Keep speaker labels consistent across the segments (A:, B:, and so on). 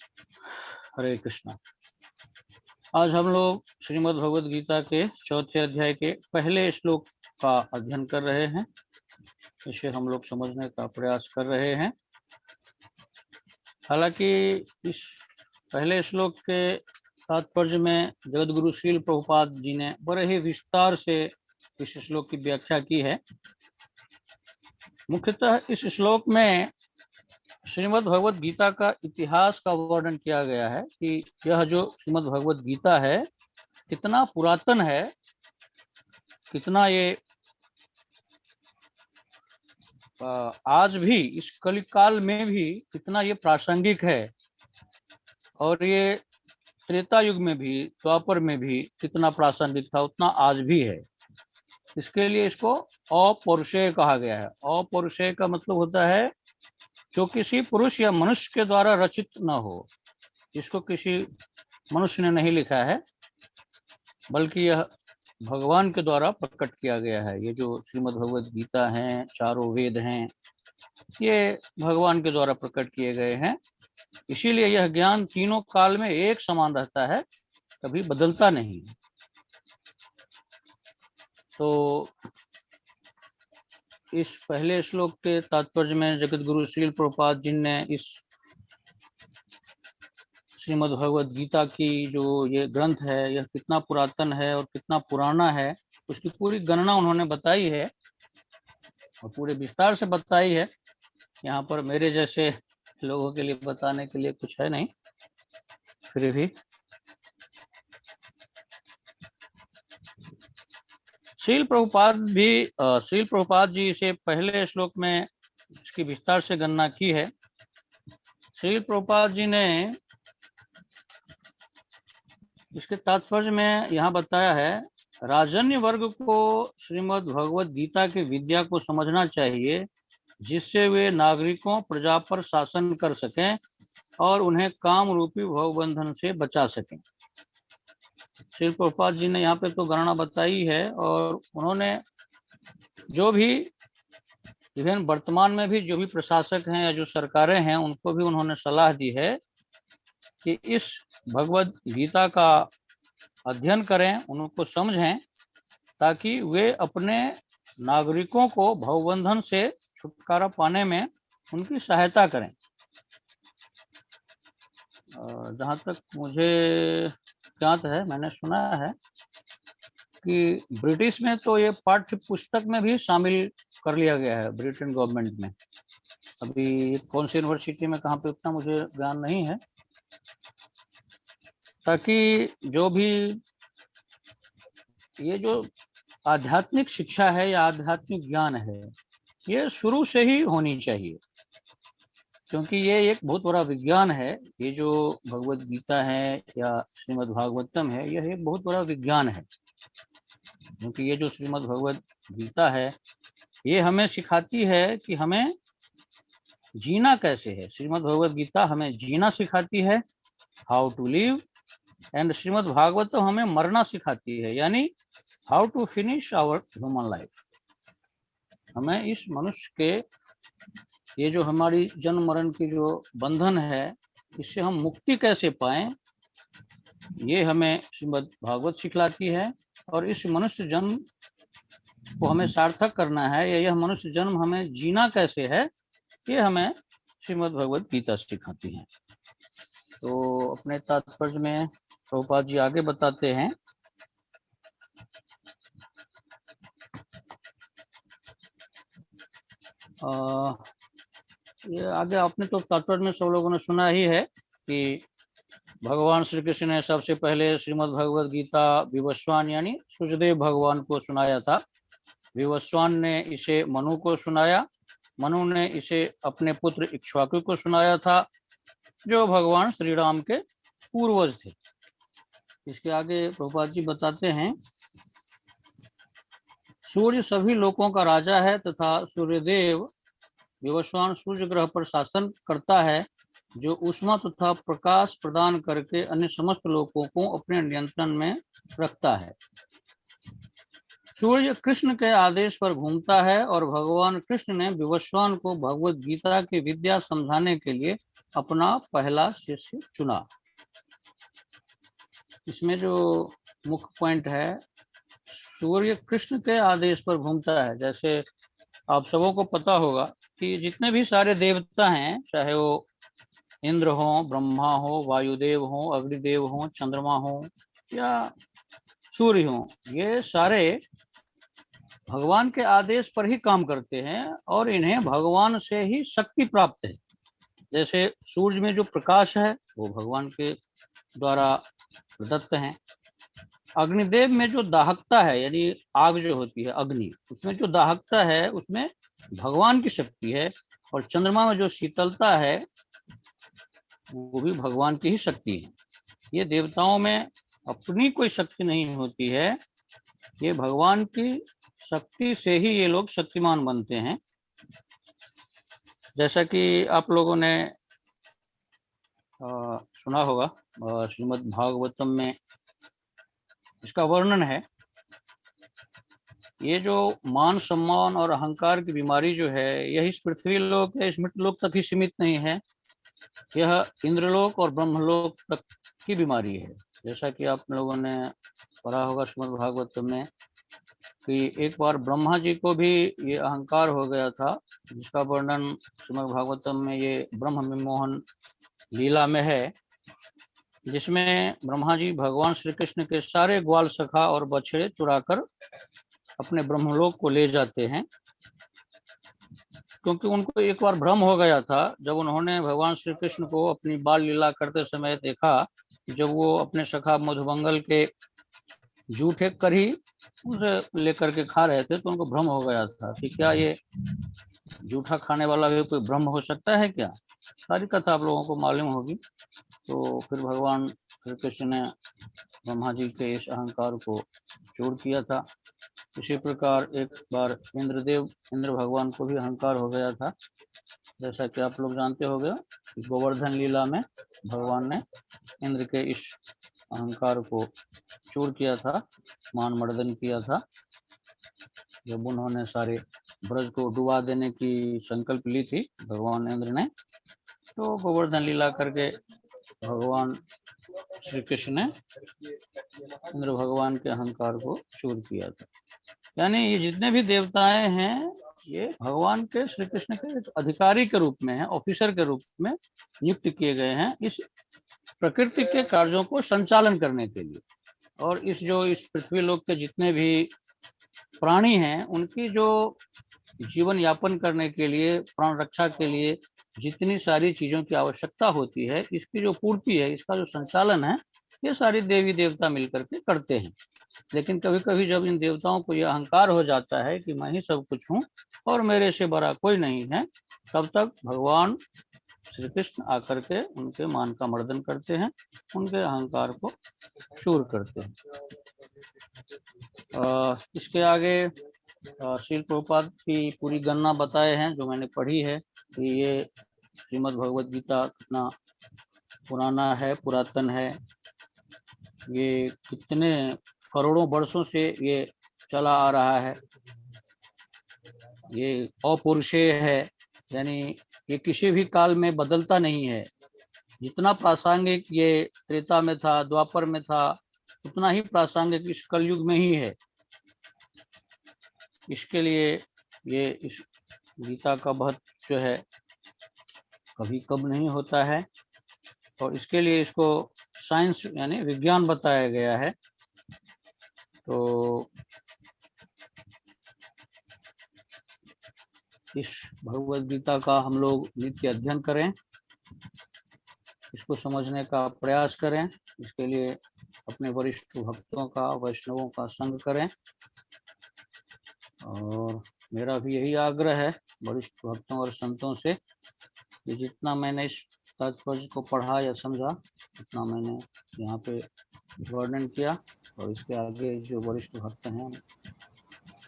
A: हरे कृष्णा। आज हम लोग श्रीमद् भगवद गीता के चौथे अध्याय के पहले श्लोक का अध्ययन कर रहे हैं। इसे हम लोग समझने का प्रयास कर रहे हैं। हालांकि इस पहले श्लोक के तात्पर्य में जगतगुरु श्रील प्रभुपाद जी ने बड़े ही विस्तार से इस श्लोक की व्याख्या की है। मुख्यतः इस श्लोक में श्रीमद् भगवद गीता का इतिहास का वर्णन किया गया है कि यह जो श्रीमद् भगवद गीता है कितना पुरातन है, कितना ये आज भी इस कलिकाल में भी कितना ये प्रासंगिक है, और ये त्रेता युग में भी, द्वापर में भी कितना प्रासंगिक था उतना आज भी है। इसके लिए इसको अपौरुषेय कहा गया है। अपौरुषेय का मतलब होता है जो किसी पुरुष या मनुष्य के द्वारा रचित न हो, इसको किसी मनुष्य ने नहीं लिखा है, बल्कि यह भगवान के द्वारा प्रकट किया गया है। ये जो श्रीमद् भगवद गीता हैं, चारों वेद हैं, ये भगवान के द्वारा प्रकट किए गए हैं। इसीलिए यह ज्ञान तीनों काल में एक समान रहता है, कभी बदलता नहीं। तो इस पहले श्लोक के तात्पर्य में जगत गुरु श्रील प्रभुपाद जी ने इस श्रीमद् भगवद गीता की जो ये ग्रंथ है, यह कितना पुरातन है और कितना पुराना है, उसकी पूरी गणना उन्होंने बताई है और पूरे विस्तार से बताई है। यहाँ पर मेरे जैसे लोगों के लिए बताने के लिए कुछ है नहीं, फिर भी श्रील प्रभुपाद जी इसे पहले श्लोक में इसकी विस्तार से गणना की है। श्रील प्रभुपाद जी ने इसके तात्पर्य में यहाँ बताया है, राजन्य वर्ग को श्रीमद् भगवद गीता की विद्या को समझना चाहिए, जिससे वे नागरिकों प्रजा पर शासन कर सकें और उन्हें काम रूपी भवबंधन से बचा सकें। श्री प्रभुपाद जी ने यहाँ पे तो गणना बताई है, और उन्होंने जो भी इवन वर्तमान में भी जो भी प्रशासक हैं या जो सरकारें हैं, उनको भी उन्होंने सलाह दी है कि इस भगवद गीता का अध्ययन करें, उनको समझें, ताकि वे अपने नागरिकों को भवबंधन से छुटकारा पाने में उनकी सहायता करें। जहाँ तक मुझे ज्ञात है, मैंने सुना है कि ब्रिटिश में तो ये पाठ्य पुस्तक में भी शामिल कर लिया गया है, ब्रिटेन गवर्नमेंट में। अभी कौन सी यूनिवर्सिटी में कहाँ पे उतना मुझे ज्ञान नहीं है, ताकि जो भी ये जो आध्यात्मिक शिक्षा है या आध्यात्मिक ज्ञान है, ये शुरू से ही होनी चाहिए, क्योंकि ये एक बहुत बड़ा विज्ञान है। ये जो भगवद गीता है या श्रीमद् भागवतम है, यह एक बहुत बड़ा विज्ञान है, क्योंकि ये जो श्रीमद् भगवद गीता है, ये हमें सिखाती है कि हमें जीना कैसे है। श्रीमद् भगवद गीता हमें जीना सिखाती है, how to live, and Shrimad Bhagavatam हमें मरना सिखाती है, यानी how to finish our human life. हमें इस मनुष्य के ये जो हमारी जन्म मरण की जो बंधन है, इससे हम मुक्ति कैसे पाएं, ये हमें श्रीमद् भागवत सिखलाती है। और इस मनुष्य जन्म को हमें सार्थक करना है, या यह मनुष्य जन्म हमें जीना कैसे है, ये हमें श्रीमद् भगवद गीता सिखाती है। तो अपने तात्पर्य में प्रभुपाद जी आगे बताते हैं, ये आगे आपने तो तात्पर्य में सब लोगों ने सुना ही है कि भगवान श्री कृष्ण ने सबसे पहले श्रीमद् भगवद गीता विवस्वान यानी सुखदेव भगवान को सुनाया था। विवस्वान ने इसे मनु को सुनाया, मनु ने इसे अपने पुत्र इक्ष्वाकु को सुनाया था, जो भगवान श्री राम के पूर्वज थे। इसके आगे प्रभुपाद जी बताते हैं, सूर्य सभी लोकों का राजा है तथा सूर्यदेव विवस्वान सूर्य ग्रह पर शासन करता है, जो ऊष्मा तथा प्रकाश प्रदान करके अन्य समस्त लोकों को अपने नियंत्रण में रखता है। सूर्य कृष्ण के आदेश पर घूमता है और भगवान कृष्ण ने विवस्वान को भगवत गीता की विद्या समझाने के लिए अपना पहला शिष्य चुना। इसमें जो मुख्य पॉइंट है, सूर्य कृष्ण के आदेश पर घूमता है। जैसे आप सबों को पता होगा कि जितने भी सारे देवता हैं, चाहे वो इंद्र हो, ब्रह्मा हो, वायुदेव हो, अग्निदेव हो, चंद्रमा हो या सूर्य हो, ये सारे भगवान के आदेश पर ही काम करते हैं और इन्हें भगवान से ही शक्ति प्राप्त है। जैसे सूर्य में जो प्रकाश है वो भगवान के द्वारा प्रदत्त है। अग्निदेव में जो दाहकता है, यानी आग जो होती है अग्नि, उसमें जो दाहकता है उसमें भगवान की शक्ति है। और चंद्रमा में जो शीतलता है वो भी भगवान की ही शक्ति है। ये देवताओं में अपनी कोई शक्ति नहीं होती है, ये भगवान की शक्ति से ही ये लोग शक्तिमान बनते हैं। जैसा कि आप लोगों ने सुना होगा, श्रीमद् भागवतम में इसका वर्णन है। ये जो मान सम्मान और अहंकार की बीमारी जो है, यह इस पृथ्वी लोक या इस मृत्यलोक तक ही सीमित नहीं है, यह इंद्रलोक और ब्रह्मलोक तक की बीमारी है। जैसा कि आप लोगों ने पढ़ा होगा श्रीमद् भागवतम में कि एक बार ब्रह्मा जी को भी ये अहंकार हो गया था, जिसका वर्णन श्रीमद् भागवतम में ये ब्रह्म विमोहन लीला में है, जिसमें ब्रह्मा जी भगवान श्री कृष्ण के सारे ग्वाल सखा और बछड़े चुराकर अपने ब्रह्मलोक को ले जाते हैं। क्योंकि उनको एक बार भ्रम हो गया था, जब उन्होंने भगवान श्री कृष्ण को अपनी बाल लीला करते समय देखा, जब वो अपने सखा मधुमंगल के जूठे कर ही उसे लेकर के खा रहे थे, तो उनको भ्रम हो गया था कि क्या ये जूठा खाने वाला भी कोई ब्रह्म हो सकता है क्या। सारी कथा आप लोगों को मालूम होगी। तो फिर भगवान श्री कृष्ण ने ब्रह्मा जी के इस अहंकार को चूर किया था। इसी प्रकार एक बार इंद्र भगवान को भी अहंकार हो गया था। जैसा कि आप लोग जानते हो गए, गोवर्धन लीला में भगवान ने इंद्र के इस अहंकार को चूर किया था, मान मर्दन किया था। जब उन्होंने सारे ब्रज को डुबा देने की संकल्प ली थी भगवान इंद्र ने, तो गोवर्धन लीला करके भगवान श्री कृष्ण ने इंद्र भगवान के अहंकार को चूर किया था। यानी ये जितने भी देवताएं हैं, ये भगवान के श्री कृष्ण के अधिकारी के रूप में है, ऑफिसर के रूप में नियुक्त किए गए हैं इस प्रकृति के कार्यों को संचालन करने के लिए। और इस पृथ्वी लोक के जितने भी प्राणी हैं, उनकी जो जीवन यापन करने के लिए, प्राण रक्षा के लिए जितनी सारी चीजों की आवश्यकता होती है, इसकी जो पूर्ति है, इसका जो संचालन है, ये सारी देवी देवता मिलकर के करते हैं। लेकिन कभी कभी जब इन देवताओं को यह अहंकार हो जाता है कि मैं ही सब कुछ हूँ और मेरे से बड़ा कोई नहीं है, तब तक भगवान श्री कृष्ण आकर के उनके मान का मर्दन करते हैं, उनके अहंकार को चूर करते हैं। इसके आगे श्रील प्रभुपाद की पूरी गणना बताए हैं, जो मैंने पढ़ी है कि ये श्रीमद् भगवद गीता कितना पुराना है, पुरातन है। ये कितने करोड़ों वर्षों से ये चला आ रहा है। ये अपौरुषेय है, यानी ये किसी भी काल में बदलता नहीं है। जितना प्रासंगिक ये त्रेता में था, द्वापर में था, उतना ही प्रासंगिक इस कलयुग में ही है। इसके लिए ये इस गीता का महत्व जो है कभी कम नहीं होता है, और इसके लिए इसको साइंस यानी विज्ञान बताया गया है। तो इस भगवद गीता का हम लोग नित्य अध्ययन करें, इसको समझने का प्रयास करें। इसके लिए अपने वरिष्ठ भक्तों का, वैष्णवों का संग करें। और मेरा भी यही आग्रह है वरिष्ठ भक्तों और संतों से कि जितना मैंने इस तात्पर्य को पढ़ा या समझा, उतना मैंने यहाँ पे वर्णन किया। और इसके आगे जो वरिष्ठ भक्त हैं,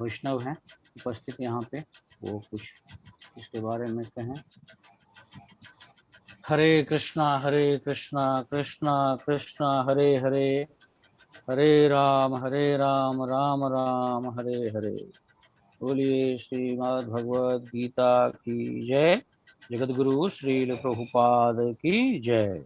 A: वैष्णव हैं उपस्थित यहाँ पे, वो कुछ इसके बारे में कहें। हरे कृष्णा कृष्णा कृष्णा हरे हरे, हरे राम राम राम हरे हरे। बोलिए श्रीमद् भगवद गीता की जय। जगत गुरु श्रील प्रभुपाद की जय।